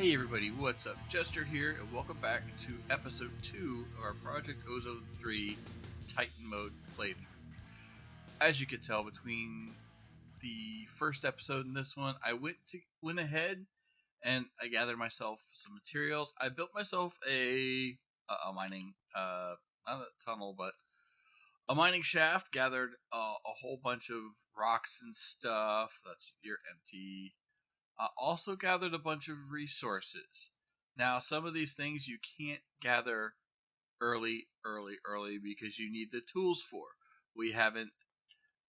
Hey everybody, what's up? Jester here, and welcome back to episode 2 of our Project Ozone 3 Titan Mode playthrough. As you can tell, between the first episode and this one, I went ahead and I gathered myself some materials. I built myself a mining, not a tunnel, but a mining shaft, gathered a whole bunch of rocks and stuff. That's your empty. Also gathered a bunch of resources. Now, some of these things you can't gather early because you need the tools for. We haven't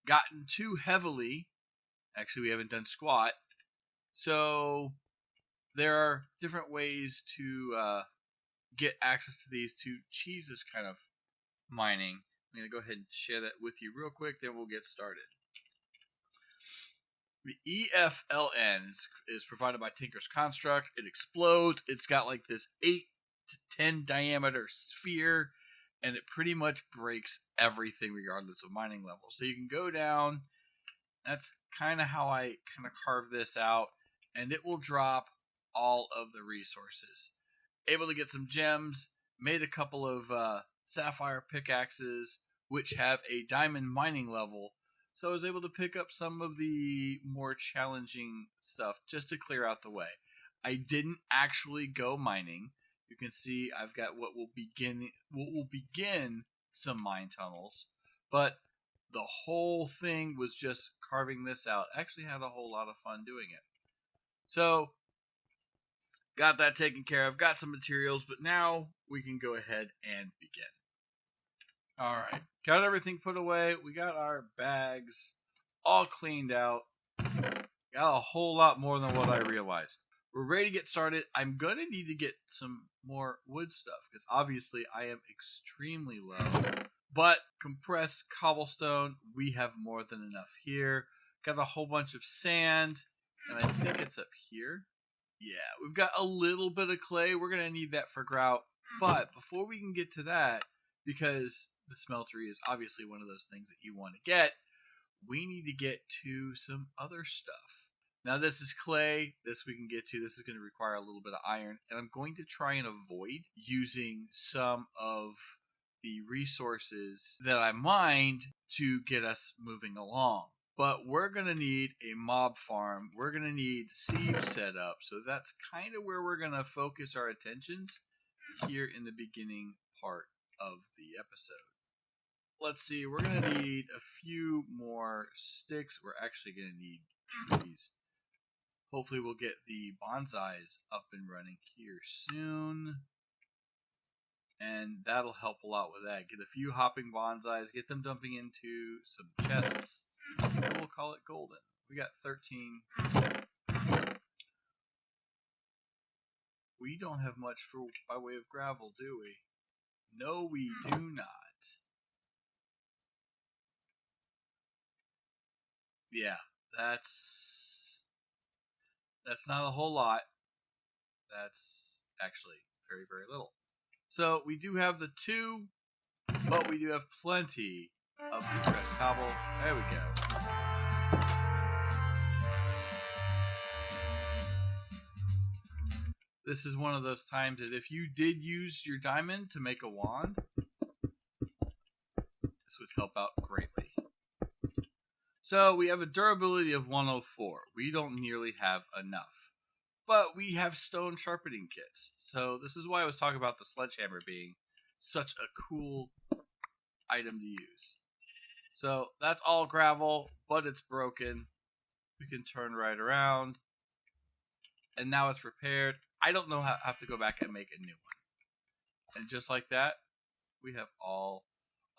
gotten too heavily. Actually, we haven't done squat. So, there are different ways to get access to these to cheese this kind of mining. I'm going to go ahead and share that with you real quick, then we'll get started. The EFLN is provided by Tinker's Construct. It explodes. It's got like this 8 to 10 diameter sphere, and it pretty much breaks everything regardless of mining level. So you can go down. That's kind of how I kind of carve this out, and it will drop all of the resources. Able to get some gems. Made a couple of sapphire pickaxes, which have a diamond mining level. So I was able to pick up some of the more challenging stuff just to clear out the way. I didn't actually go mining. You can see I've got what will begin some mine tunnels, but the whole thing was just carving this out. Actually had a whole lot of fun doing it. So got that taken care of, got some materials, but now we can go ahead and begin. Alright, got everything put away. We got our bags all cleaned out. Got a whole lot more than what I realized. We're ready to get started. I'm going to need to get some more wood stuff because obviously I am extremely low. But compressed cobblestone, we have more than enough here. Got a whole bunch of sand, and I think it's up here. Yeah, we've got a little bit of clay. We're going to need that for grout. But before we can get to that, because the smeltery is obviously one of those things that you want to get, we need to get to some other stuff. Now this is clay, this we can get to. This is going to require a little bit of iron, and I'm going to try and avoid using some of the resources that I mined to get us moving along. But we're going to need a mob farm. We're going to need seeds set up, so that's kind of where we're going to focus our attentions here in the beginning part of the episode. Let's see, we're going to need a few more sticks. We're actually going to need trees. Hopefully we'll get the bonsais up and running here soon. And that'll help a lot with that. Get a few hopping bonsais, get them dumping into some chests, and we'll call it golden. We got 13. We don't have much by way of gravel, do we? No, we do not. Yeah, that's not a whole lot. That's actually very, very little. So we do have the 2, but we do have plenty of compressed cobble. There we go. This is one of those times that if you did use your diamond to make a wand, this would help out greatly. So we have a durability of 104. We don't nearly have enough. But we have stone sharpening kits. So this is why I was talking about the sledgehammer being such a cool item to use. So that's all gravel, but it's broken. We can turn right around. And now it's repaired. I don't know how I have to go back and make a new one. And just like that, we have all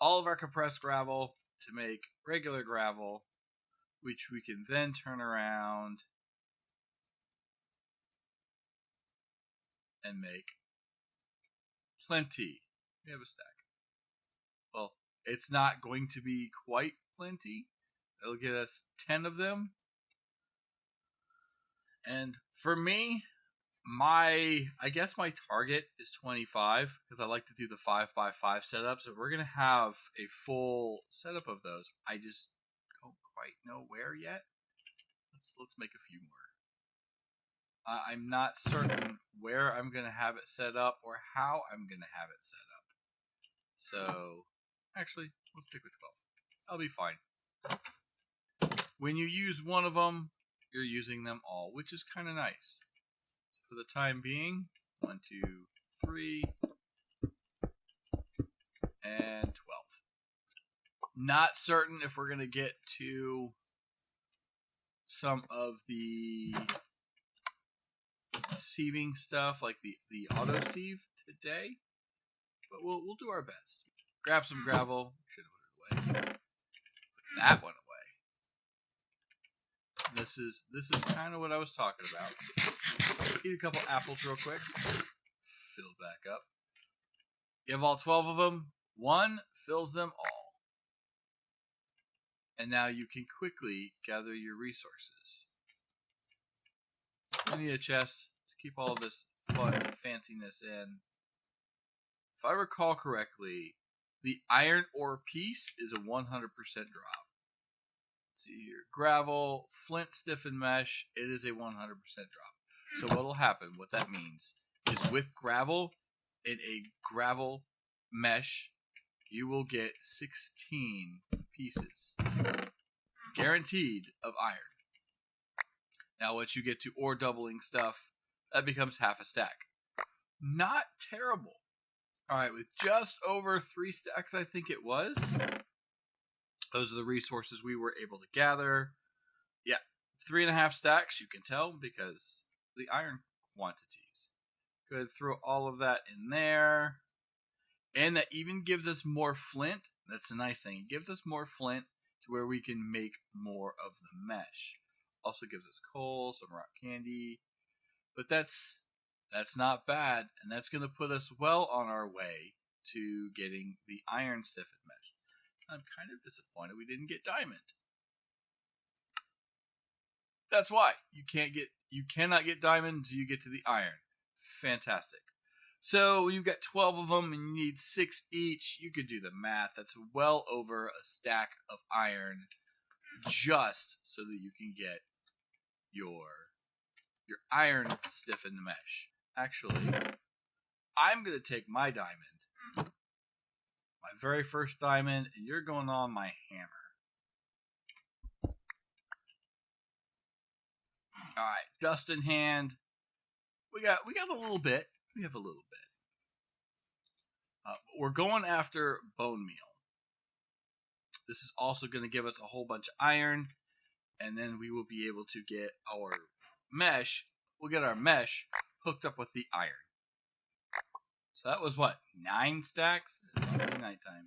of our compressed gravel to make regular gravel, which we can then turn around and make plenty. We have a stack. Well, it's not going to be quite plenty. It'll get us 10 of them. And for me, I guess my target is 25 because I like to do the 5x5 setups. If we're going to have a full setup of those, I just don't quite know where yet. Let's make a few more. I'm not certain where I'm going to have it set up or how I'm going to have it set up. So, actually, let's stick with 12. I'll be fine. When you use one of them, you're using them all, which is kind of nice. For the time being, 1, 2, 3, and 12. Not certain if we're going to get to some of the sieving stuff, like the auto sieve today, but we'll do our best. Grab some gravel. Should have put it away. Put that one away. This is kind of what I was talking about. Eat a couple apples real quick. Fill back up. You have all 12 of them. One fills them all. And now you can quickly gather your resources. I need a chest to keep all of this fun fanciness in. If I recall correctly, the iron ore piece is a 100% drop. Let's see here. Gravel, flint, stiffened mesh, it is a 100% drop. So what will happen, what that means, is with gravel, in a gravel mesh, you will get 16 pieces. Guaranteed of iron. Now once you get to ore doubling stuff, that becomes half a stack. Not terrible. Alright, with just over 3 stacks, I think it was. Those are the resources we were able to gather. Yeah, 3.5 stacks, you can tell, because the iron quantities. Good, throw all of that in there. And that even gives us more flint. That's the nice thing. It gives us more flint to where we can make more of the mesh. Also gives us coal, some rock candy. But that's not bad. And that's going to put us well on our way to getting the iron stiffened mesh. I'm kind of disappointed we didn't get diamond. That's why. You cannot get diamond until you get to the iron. Fantastic. So when you've got 12 of them and you need 6 each, you could do the math. That's well over a stack of iron just so that you can get your iron stiffened mesh. Actually, I'm going to take my diamond, my very first diamond, and you're going on my hammer. All right, dust in hand. We got a little bit. We have a little bit. We're going after bone meal. This is also going to give us a whole bunch of iron, and then we will be able to get our mesh. We'll get our mesh hooked up with the iron. So that was what? 9 stacks? It's already nighttime.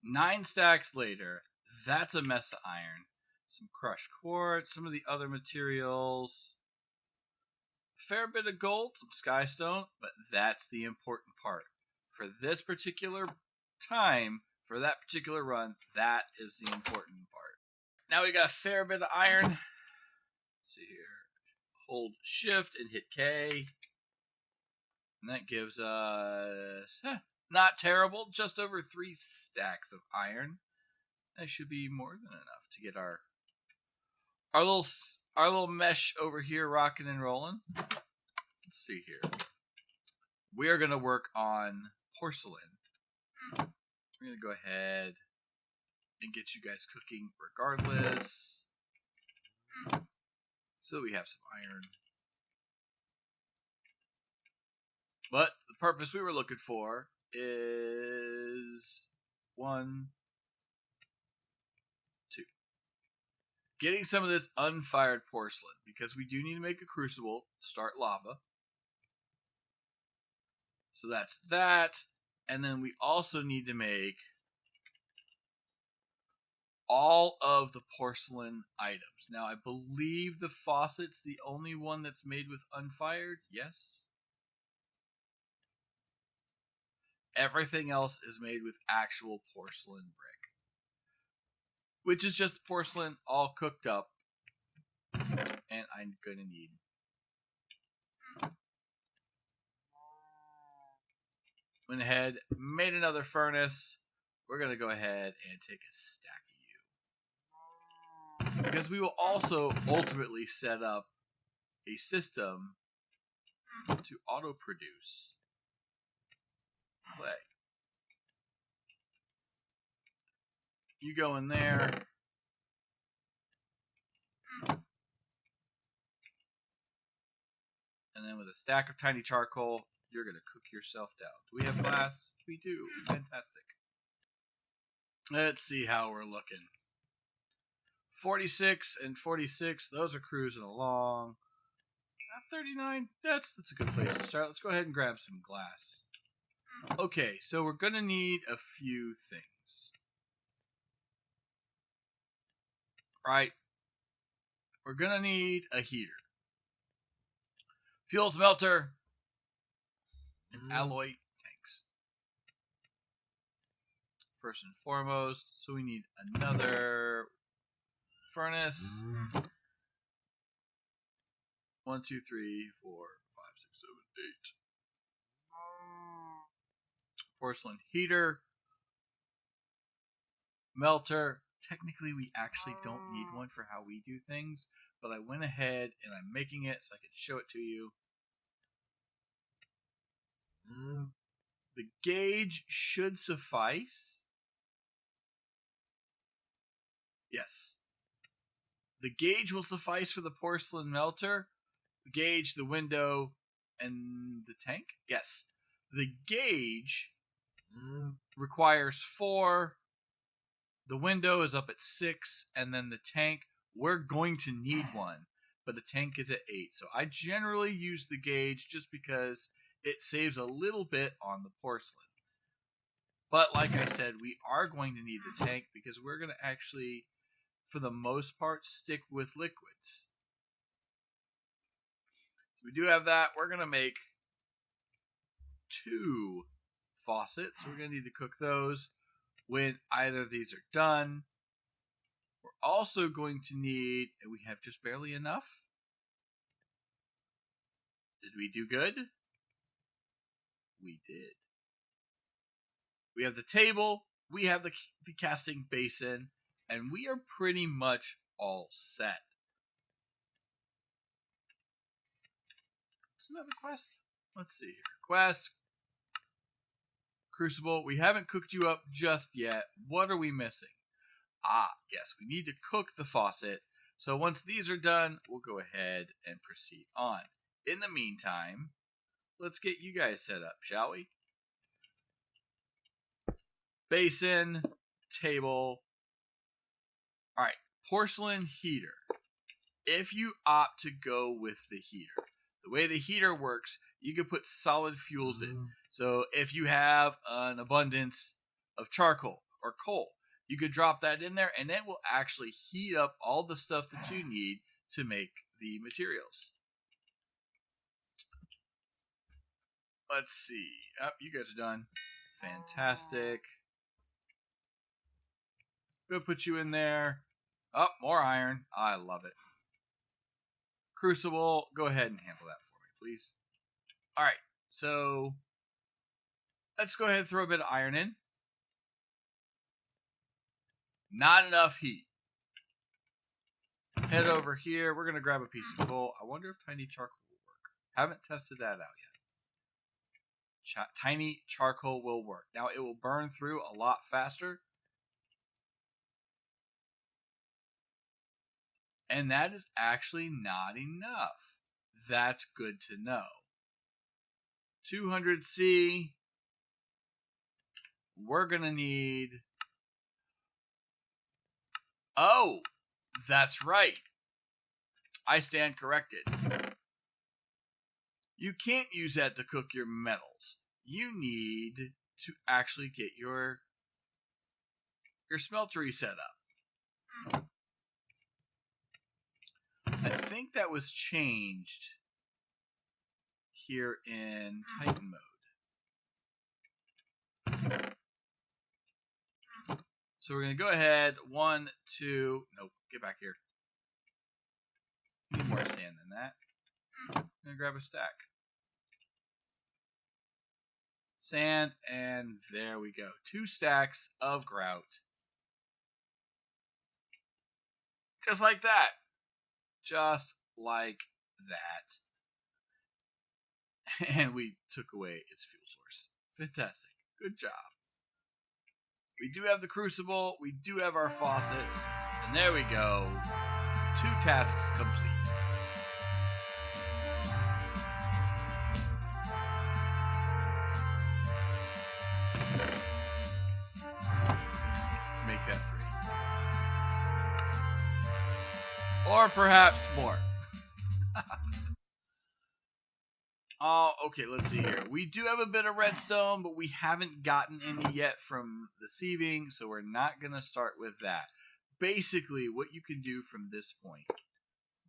9 stacks later, that's a mess of iron. Some crushed quartz, some of the other materials. Fair bit of gold, some skystone, but that's the important part. For this particular time, for that particular run, that is the important part. Now we got a fair bit of iron. Let's see here. Hold shift and hit K. And that gives us, not terrible, just over 3 stacks of iron. That should be more than enough to get our little mesh over here rocking and rolling. Let's see here. We are going to work on porcelain. We're going to go ahead and get you guys cooking regardless. So we have some iron. But the purpose we were looking for is 1, 2. Getting some of this unfired porcelain, because we do need to make a crucible to start lava. So that's that. And then we also need to make all of the porcelain items. Now, I believe the faucet's the only one that's made with unfired. Yes? Everything else is made with actual porcelain brick, which is just porcelain all cooked up. And I'm going to need went ahead, made another furnace. We're going to go ahead and take a stack of you, because we will also ultimately set up a system to auto-produce clay. You go in there. And then with a stack of tiny charcoal, you're going to cook yourself down. Do we have glass? We do. Fantastic. Let's see how we're looking. 46 and 46, those are cruising along. 39, that's a good place to start. Let's go ahead and grab some glass. Okay, so we're going to need a few things. Right? We're going to need a heater, fuel smelter, and alloy tanks. First and foremost, so we need another furnace. 1, 2, 3, 4, 5, 6, 7, 8. Porcelain heater. Melter. Technically, we actually don't need one for how we do things, but I went ahead and I'm making it so I can show it to you. The gauge should suffice. Yes. The gauge will suffice for the porcelain melter. The gauge, the window, and the tank? Yes. The gauge requires 4. The window is up at 6. And then the tank, we're going to need one. But the tank is at 8. So I generally use the gauge just because it saves a little bit on the porcelain. But like I said, we are going to need the tank because we're going to actually, for the most part, stick with liquids. So we do have that. We're going to make 2 faucets. We're going to need to cook those. When either of these are done, we're also going to need, and we have just barely enough. Did we do good? We did. We have the table, we have the casting basin, and we are pretty much all set. Is another quest? Let's see here. Quest. Crucible. We haven't cooked you up just yet. What are we missing? Yes, we need to cook the faucet. So once these are done, we'll go ahead and proceed on. In the meantime, let's get you guys set up, shall we? Basin, table. All right, porcelain heater. If you opt to go with the heater, the way the heater works, you can put solid fuels in. So if you have an abundance of charcoal or coal, you could drop that in there and it will actually heat up all the stuff that you need to make the materials. Let's see. You guys are done. Fantastic. Go put you in there. More iron. I love it. Crucible, go ahead and handle that for me, please. All right, so let's go ahead and throw a bit of iron in. Not enough heat. Head over here. We're going to grab a piece of coal. I wonder if tiny charcoal will work. Haven't tested that out yet. Tiny charcoal will work. Now, it will burn through a lot faster. And that is actually not enough. That's good to know. 200C. We're going to need... Oh, that's right. I stand corrected. You can't use that to cook your metals. You need to actually get your smeltery set up. I think that was changed here in Titan mode. So we're going to go ahead. 1, 2. Nope. Get back here. Need more sand than that. I'm going to grab a stack. Sand, and there we go. 2 stacks of grout. Just like that. Just like that. And we took away its fuel source. Fantastic. Good job. We do have the crucible. We do have our faucets. And there we go. 2 tasks complete. Make that 3. Or perhaps more. Oh, okay, let's see here. We do have a bit of redstone, but we haven't gotten any yet from the sieving, so we're not going to start with that. Basically, what you can do from this point,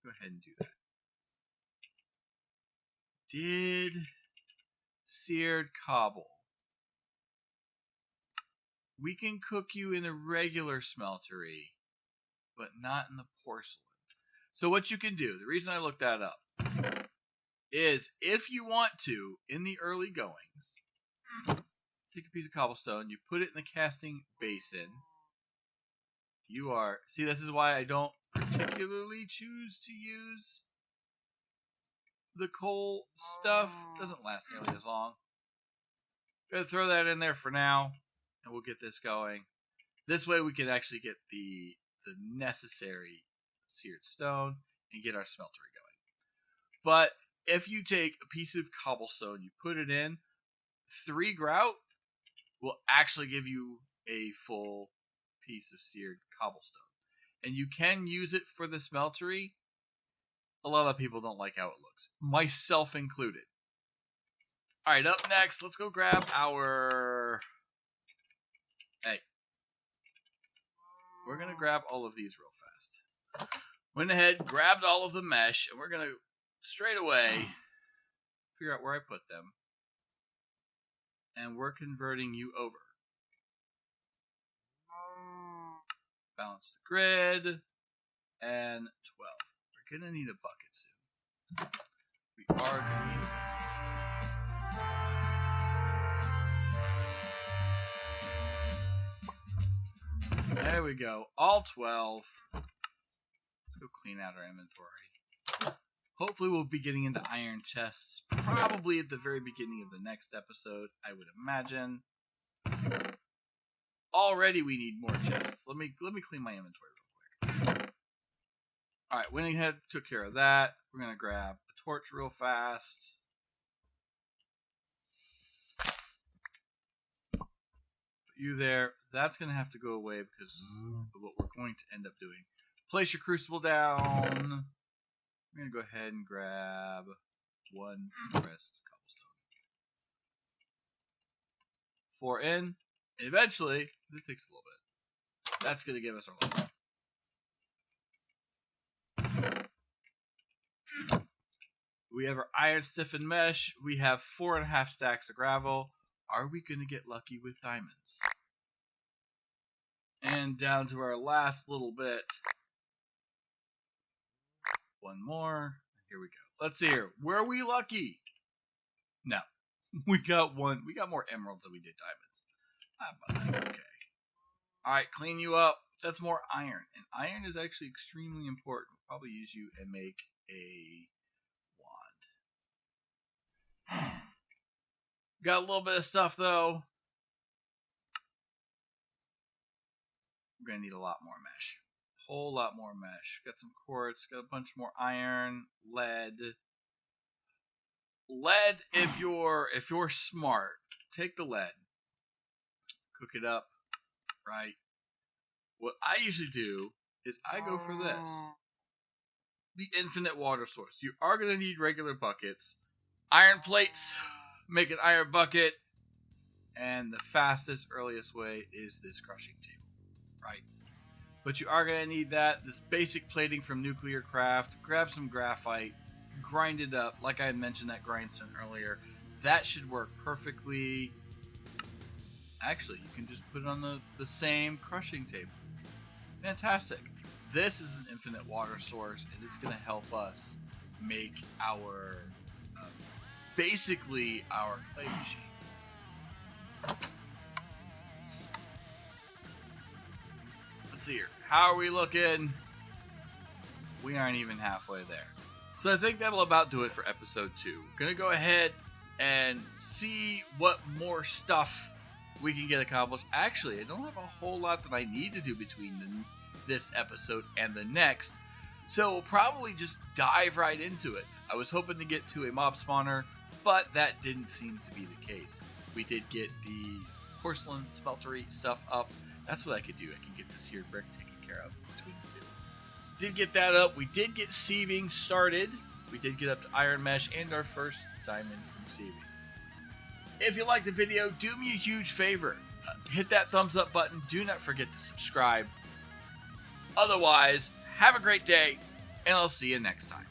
go ahead and do that. Did seared cobble. We can cook you in a regular smeltery, but not in the porcelain. So what you can do, the reason I looked that up, is if you want to, in the early goings, take a piece of cobblestone, you put it in the casting basin. See, this is why I don't particularly choose to use the coal stuff. It doesn't last nearly as long. Gonna throw that in there for now, and we'll get this going. This way we can actually get the necessary seared stone and get our smeltery going. But if you take a piece of cobblestone, you put it in, 3 grout will actually give you a full piece of seared cobblestone. And you can use it for the smeltery. A lot of people don't like how it looks, myself included. Alright, up next, let's go grab our... Hey. We're going to grab all of these real fast. Went ahead, grabbed all of the mesh, and we're going to straight away figure out where I put them. And we're converting you over. Balance the grid. And 12. We're going to need a bucket soon. We are going to need a bucket. There we go. All 12. Let's go clean out our inventory. Hopefully we'll be getting into iron chests probably at the very beginning of the next episode, I would imagine. Already we need more chests. Let me clean my inventory real quick. Alright, went ahead, took care of that. We're going to grab a torch real fast. Put you there. That's going to have to go away because of what we're going to end up doing. Place your crucible down. I'm going to go ahead and grab 1 compressed cobblestone. 4 in. And eventually, it takes a little bit. That's going to give us our level. We have our iron stiffened mesh. We have 4.5 stacks of gravel. Are we going to get lucky with diamonds? And down to our last little bit. 1 more. Here we go. Let's see here. Were we lucky? No. We got 1. We got more emeralds than we did diamonds. But that's okay. Alright, clean you up. That's more iron. And iron is actually extremely important. We'll probably use you and make a wand. Got a little bit of stuff though. We're going to need a lot more mesh. Whole lot more mesh. Got some quartz, got a bunch more iron, lead. Lead, if you're smart, take the lead, cook it up, right? What I usually do is I go for this. The infinite water source. You are going to need regular buckets. Iron plates, make an iron bucket, and the fastest, earliest way is this crushing table, right? But you are going to need that. This basic plating from Nuclear Craft. Grab some graphite. Grind it up. Like I had mentioned that grindstone earlier. That should work perfectly. Actually, you can just put it on the same crushing table. Fantastic. This is an infinite water source, and it's going to help us make our, basically our clay machine. Let's see here. How are we looking? We aren't even halfway there. So I think that'll about do it for episode 2. We're going to go ahead and see what more stuff we can get accomplished. Actually, I don't have a whole lot that I need to do between this episode and the next, so we'll probably just dive right into it. I was hoping to get to a mob spawner, but that didn't seem to be the case. We did get the porcelain smeltery stuff up. That's what I could do. I can get the seared brick taken care of between the two. Did get that up. We did get sieving started. We did get up to iron mesh and our first diamond from sieving. If you liked the video, do me a huge favor. Hit that thumbs up button. Do not forget to subscribe. Otherwise, have a great day, and I'll see you next time.